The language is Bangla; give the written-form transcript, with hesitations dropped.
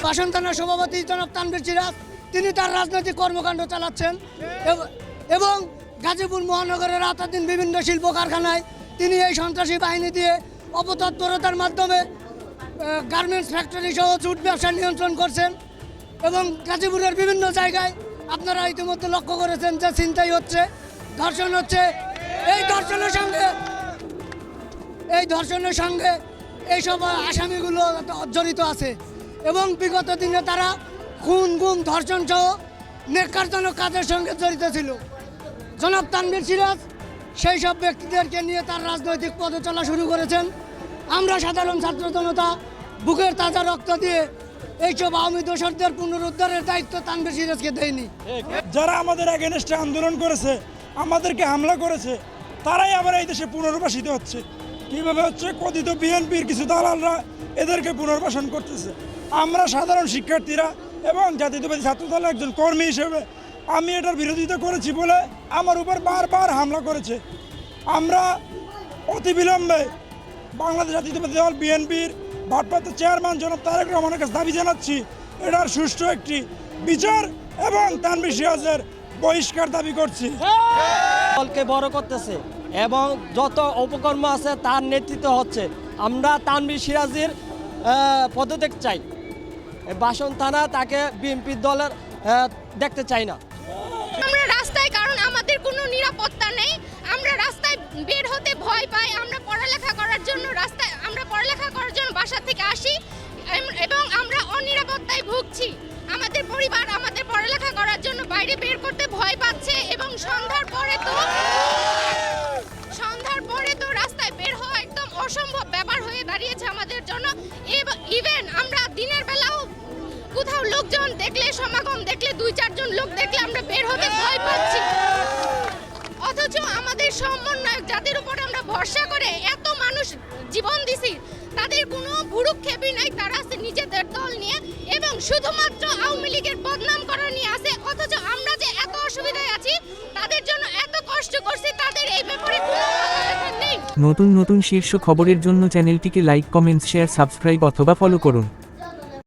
বাসন থানার সভাপতি জনাব তানভীর সিরাজ তিনি তার রাজনৈতিক কর্মকাণ্ড চালাচ্ছেন এবং গাজীপুর মহানগরের আওতাধীন বিভিন্ন শিল্প কারখানায় তিনি এই সন্ত্রাসী বাহিনী দিয়ে অপতৎপরতার মাধ্যমে গার্মেন্টস ফ্যাক্টরি সহ জুট ব্যবসা নিয়ন্ত্রণ করছেন এবং গাজীপুরের বিভিন্ন জায়গায় আপনারা ইতিমধ্যে লক্ষ্য করেছেন যে ছিনতাই হচ্ছে, ধর্ষণ হচ্ছে। এই ধর্ষণের সঙ্গে এইসব আসামিগুলো জড়িত আছে এবং বিগত দিনে তারা খুন গুম ধর্ষণ সহ নেকারজনক কাজের সঙ্গে জড়িত ছিল। জনাব তানভীর সিরাজ সেই সব ব্যক্তিদেরকে নিয়ে তার রাজনৈতিক পথে চলা শুরু করেছেন। আমরা সাধারণ ছাত্র জনতা বুকের তাজা রক্ত দিয়ে এইসব আওয়ামী দোসরদের পুনরুদ্ধারের দায়িত্ব তানভীর সিরাজকে দেয়নি। যারা আমাদের এগেনস্টে আন্দোলন করেছে, আমাদেরকে হামলা করেছে, তারাই আবার এই দেশে পুনর্বাসিত হচ্ছে। কীভাবে হচ্ছে? কথিত বিএনপির কিছু দালালরা এদেরকে পুনর্বাসন করতেছে। আমরা সাধারণ শিক্ষার্থীরা এবং জাতীয়তাবাদী ছাত্রদলের একজন কর্মী হিসেবে আমি এটার বিরোধিতা করেছি বলে আমার উপর বারবার হামলা করেছে। আমরা অতিবিলম্বে বাংলাদেশ জাতীয়তাবাদী দল বিএনপির ভারপ্রাপ্ত চেয়ারম্যান জনাব তারেক রহমানের কাছে দাবি জানাচ্ছি এটার সুষ্ঠু একটি বিচার এবং তানভীর সিরাজের বহিষ্কার দাবি করছি। দলকে বড় করতেছে এবং যত উপকর্ম আছে তার নেতৃত্ব হচ্ছে। আমরা তানভীর সিরাজের পদত্যাগ চাই। বাসন থানা তাকে বিএনপি দলের দেখতে চাই না। আমরা রাস্তায়, কারণ আমাদের কোনো নিরাপত্তা নেই। আমরা রাস্তায় বের হতে ভয় পাই। আমরা পড়ালেখা করার জন্য বাসা থেকে আসি এবং আমরা অনিরাপত্তায় ভুগছি। আমাদের পরিবার আমাদের পড়ালেখা করার জন্য বাইরে বের করতে ভয় পাচ্ছে এবং সন্ধ্যার পরে তো রাস্তায় বের হওয়া একদম অসম্ভব ব্যাপার হয়ে দাঁড়িয়েছে আমাদের জন্য। ইভেন আমরা দিনের বেলাও কোথাও লোকজন দেখলে, সমাগম দেখলে, 2-4 জন লোক দেখলে আমরা বের হতে ভয় পাচ্ছি। অথচ আমাদের সমন্বয়ক যাদের উপর আমরা ভরসা করে এত মানুষ জীবন দিছি, তাদের কোনো ভুরুক্ষেপই নাই। তারা আছে নিজেদের দল নিয়ে এবং শুধুমাত্র আওয়ামী লীগের বদনাম করা নিয়ে আছে। অথচ আমরা যে এত অসুবিধায় আছি, তাদের জন্য এত কষ্ট করছি, তাদের এই ব্যাপারে কোনো কথা নেই। নতুন নতুন শীর্ষ খবরের জন্য চ্যানেলটিকে লাইক, কমেন্টস, শেয়ার, সাবস্ক্রাইব অথবা ফলো করুন।